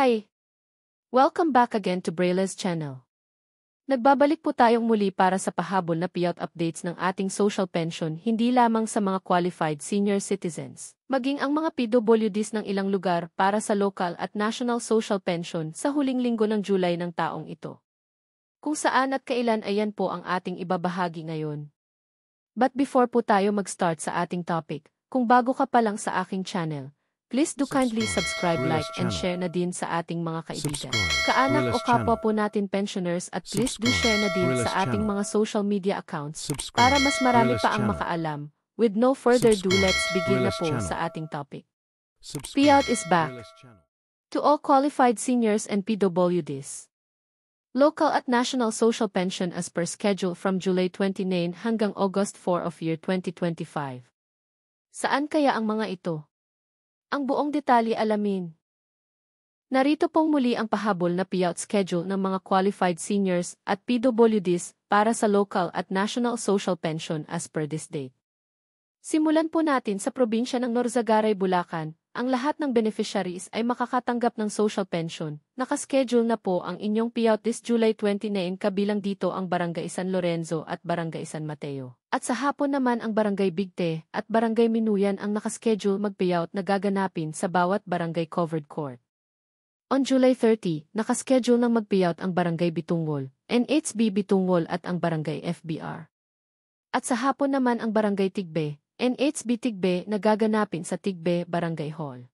Hi! Welcome back again to Brayla's channel. Nagbabalik po tayong muli para sa pahabol na payout updates ng ating social pension hindi lamang sa mga qualified senior citizens, maging ang mga PWDs ng ilang lugar para sa local at national social pension sa huling linggo ng July ng taong ito. Kung saan at kailan ayan po ang ating ibabahagi ngayon. But before po tayo mag-start sa ating topic, kung bago ka pa lang sa aking channel, please do kindly subscribe, like, and share na din sa ating mga kaibigan, kaanak o kapwa po natin pensioners at please do share na din sa ating mga social media accounts para mas marami pa ang makaalam. With no further ado, let's begin na po sa ating topic. Payout is back. To all qualified seniors and PWDs. Local at national social pension as per schedule from July 29 hanggang August 4 of year 2025. Saan kaya ang mga ito? Ang buong detalye alamin. Narito pong muli ang pahabol na payout schedule ng mga qualified seniors at PWDs para sa local at national social pension as per this date. Simulan po natin sa probinsya ng Norzagaray, Bulacan. Ang lahat ng beneficiaries ay makakatanggap ng social pension. Nakaschedule na po ang inyong payout this July 29 kabilang dito ang Barangay San Lorenzo at Barangay San Mateo. At sa hapon naman ang Barangay Bigte at Barangay Minuyan ang nakaschedule mag-payout na gaganapin sa bawat barangay covered court. On July 30, nakaschedule ng mag-payout ang Barangay Bitungol, NHB Bitungol at ang Barangay FBR. At sa hapon naman ang Barangay Tigbe, NHB Tigbe na gaganapin sa Tigbe Barangay Hall.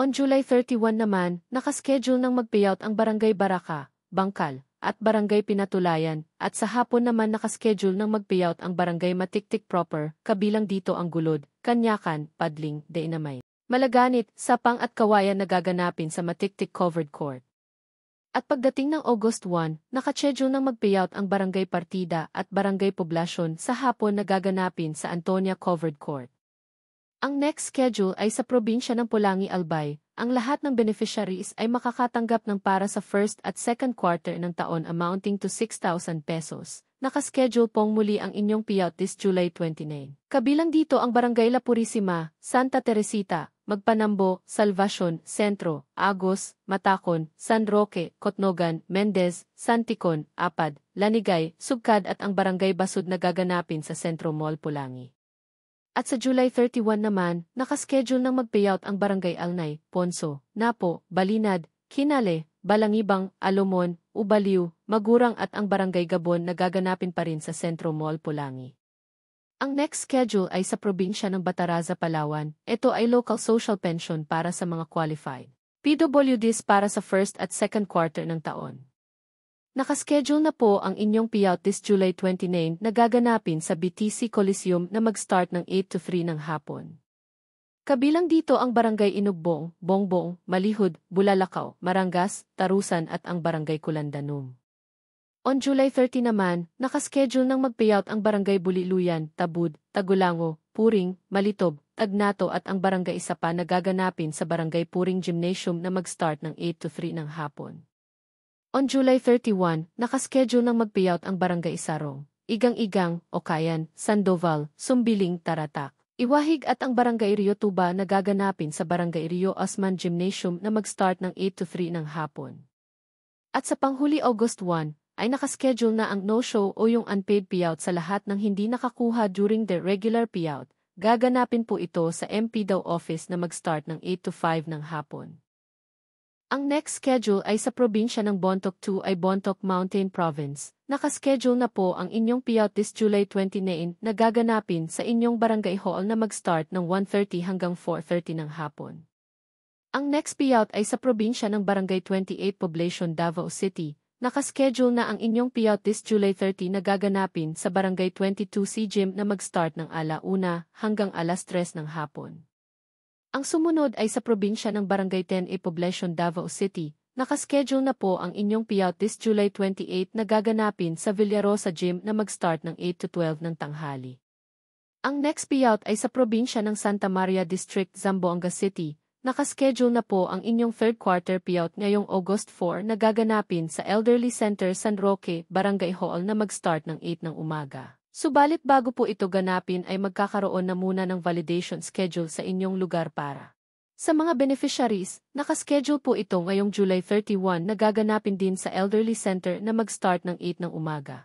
On July 31 naman, nakaschedule ng mag-payout ang Barangay Baraka, Bangkal, at Barangay Pinatulayan, at sa hapon naman nakaschedule ng mag-payout ang Barangay Matiktik Proper, kabilang dito ang Gulod, Kanyakan, Padling, Dainamay, Malaganit, Sapang at Kawayan na gaganapin sa Matiktik Covered Court. At pagdating ng August 1, nakaschedule ng mag-payout ang Barangay Partida at Barangay Poblasyon sa hapon na gaganapin sa Antonia Covered Court. Ang next schedule ay sa probinsya ng Pulangi, Albay. Ang lahat ng beneficiaries ay makakatanggap ng para sa first at second quarter ng taon amounting to 6,000 pesos. Nakaschedule pong muli ang inyong payout this July 29. Kabilang dito ang Barangay La Purisima, Santa Teresita, Magpanambo, Salvacion, Sentro, Agos, Matacon, San Roque, Kotnogan, Mendez, Santicon, Apad, Lanigay, Sugkad at ang Barangay Basud na gaganapin sa Centro Mall, Pulangi. At sa July 31 naman, nakaschedule ng mag-payout ang Barangay Alnay, Ponso, Napo, Balinad, Kinale, Balangibang, Alomon, Ubaliw, Magurang at ang Barangay Gabon na gaganapin pa rin sa Centro Mall, Pulangi. Ang next schedule ay sa probinsya ng Bataraza, Palawan. Ito ay local social pension para sa mga qualified PWDs para sa first at second quarter ng taon. Nakaschedule na po ang inyong payout this July 29 na gaganapin sa BTC Coliseum na mag-start ng 8 to 3 ng hapon. Kabilang dito ang Barangay Inugbong, Bongbong, Malihud, Bulalakaw, Marangas, Tarusan at ang Barangay Kulandanum. On July 30 naman, nakaschedule ng mag-payout ang Barangay Buliluyan, Tabud, Tagulango, Puring, Malitob, Tagnato at ang Barangay Isapa na gaganapin sa Barangay Puring Gymnasium na mag-start ng 8 to 3 ng hapon. On July 31, nakaschedule ng mag-payout ang Barangay Isarong, Igang-Igang, Okayan, Sandoval, Sumbiling, Taratak, Iwahig at ang Barangay Rio Tuba na gaganapin sa Barangay Rio Osman Gymnasium na mag-start ng 8 to 3 ng hapon. At sa panghuli August 1, ay nakaschedule na ang no-show o yung unpaid payout sa lahat ng hindi nakakuha during the regular payout. Gaganapin po ito sa MPDAO office na mag-start ng 8 to 5 ng hapon. Ang next schedule ay sa probinsya ng Bontoc 2 ay Bontoc Mountain Province. Nakaschedule na po ang inyong payout this July 29 na gaganapin sa inyong barangay hall na mag-start ng 1:30 hanggang 4:30 ng hapon. Ang next payout ay sa probinsya ng Barangay 28 Poblacion, Davao City. Nakaschedule na ang inyong payout this July 30 na gaganapin sa Barangay 22 C-Gym na mag-start ng 1:00 hanggang 3:00 ng hapon. Ang sumunod ay sa probinsya ng Barangay 10A Poblacion, Davao City. Nakaschedule na po ang inyong payout this July 28 na gaganapin sa Villarosa Gym na mag-start ng 8 to 12 ng tanghali. Ang next payout ay sa probinsya ng Santa Maria District, Zamboanga City. Nakaschedule na po ang inyong third quarter payout ngayong August 4 na gaganapin sa Elderly Center San Roque, Barangay Hall na mag-start ng 8 ng umaga. Subalit bago po ito ganapin ay magkakaroon na muna ng validation schedule sa inyong lugar para Sa mga beneficiaries, nakaschedule po ito ngayong July 31 na gaganapin din sa Elderly Center na mag-start ng 8 ng umaga.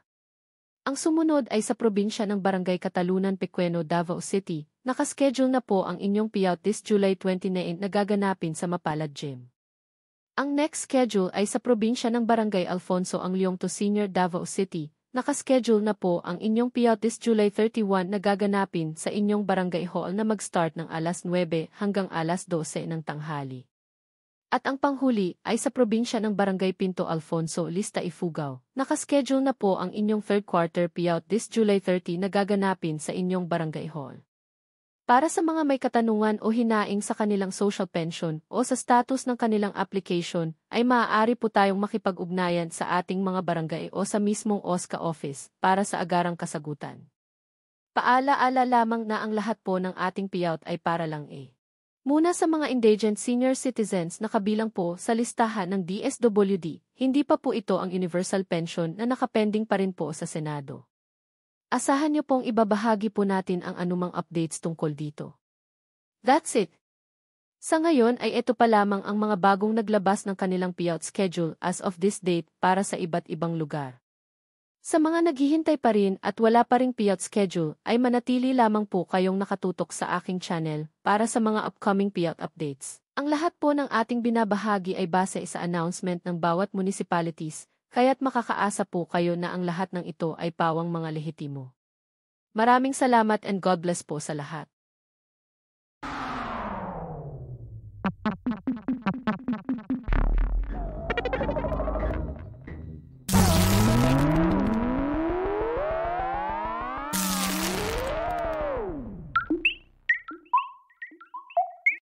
Ang sumunod ay sa probinsya ng Barangay Katalunan, Pequeno, Davao City. Nakaschedule na po ang inyong payout this July 29 na gaganapin sa Mapalad Gym. Ang next schedule ay sa probinsya ng Barangay Alfonso Angliong to Senior, Davao City. Nakaschedule na po ang inyong payout this July 31 na gaganapin sa inyong barangay hall na mag-start ng alas 9 hanggang alas 12 ng tanghali. At ang panghuli ay sa probinsya ng Barangay Pinto Alfonso, Lista, Ifugao. Nakaschedule na po ang inyong third quarter payout this July 30 na gaganapin sa inyong barangay hall. Para sa mga may katanungan o hinaing sa kanilang social pension o sa status ng kanilang application, ay maaari po tayong makipag-ugnayan sa ating mga barangay o sa mismong OSCA office para sa agarang kasagutan. Paalaala lamang na ang lahat po ng ating payout ay para lang muna sa mga indigent senior citizens na kabilang po sa listahan ng DSWD, hindi pa po ito ang universal pension na nakapending pa rin po sa Senado. Asahan niyo pong ibabahagi po natin ang anumang updates tungkol dito. That's it. Sa ngayon ay ito pa lamang ang mga bagong naglabas ng kanilang payout schedule as of this date para sa iba't ibang lugar. Sa mga naghihintay pa rin at wala pa ring payout schedule ay manatili lamang po kayong nakatutok sa aking channel para sa mga upcoming payout updates. Ang lahat po ng ating binabahagi ay base sa announcement ng bawat municipalities, kaya't makakaasa po kayo na ang lahat ng ito ay pawang mga lehitimo. Maraming salamat and God bless po sa lahat.